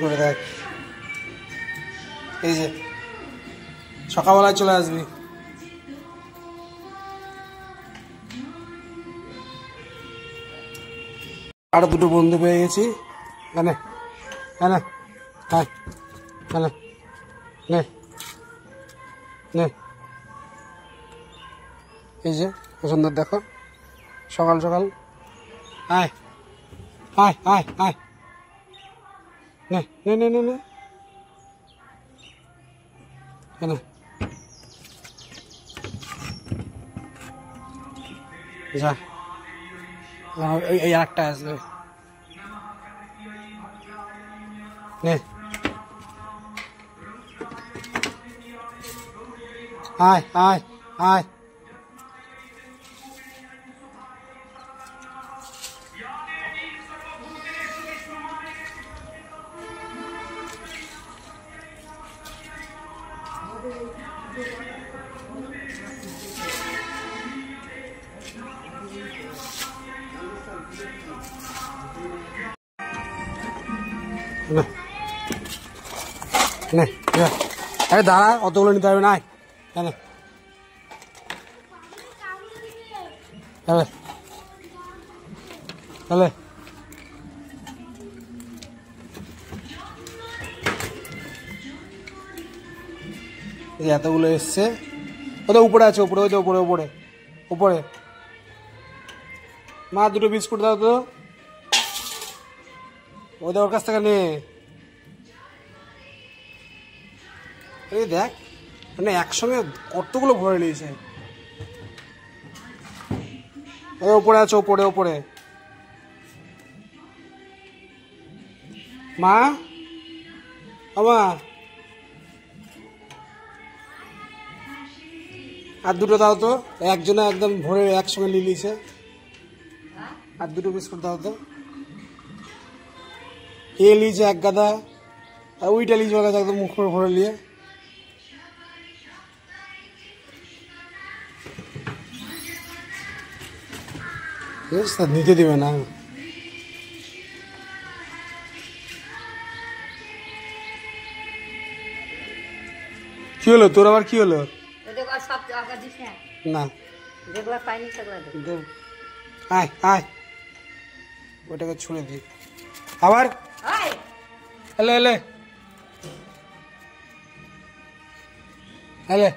করে দেখ, এই যে সকালবেলায় চলে আসবি। আরো দুটো বন্ধু পেয়ে গেছি। এনে এনে হ্যাঁ এনে নে নে, এই যে সুন্দর দেখো, সকাল সকাল। আয় আয় আয় আয়, নে নে নে নে নে, এনে যা, এই একটা আসবে, নে আয় আয় আয়, আরে দাঁড়া, অতগুলো নিতে হবে না, তাহলে এতগুলো এসছে, ওদের উপরে আছে, উপরে ওই যে উপরে উপরে উপরে। মা দুটো বিস্কুট দাও তো, ওদের ওর কাছ থেকে নে। এই দেখ, মানে একসঙ্গে কতগুলো ভরে নিয়েছে। উপরে আছে, উপরে উপরে। মা আমা, আর দুটো দাও তো, একজনে একদম ভরে একসঙ্গে নিয়ে নিয়েছে। আর দুটো বিস্কুট দাও তো। এ লিয়েছে এক গাদা, আর ওইটা লিয়েছে ওর কাছে একদম মুখ করে ভরে নিয়ে। নিতে দিবে না। কি হলো তোর, আবার কি হলো? না আয় আয়, ওটাকে ছুঁড়ে দি আবার। এলে এলে এলে,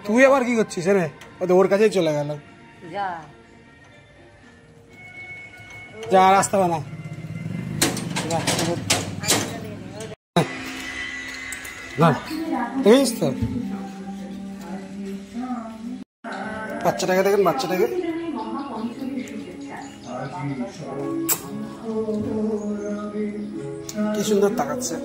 তুই আবার কি করছিস? রে ওর কাছেই চলে গেল। যা রাস্তা বানা, দেখিস তো বাচ্চাটাকে, দেখেন বাচ্চাটাকে, কি সুন্দর তাকাচ্ছে।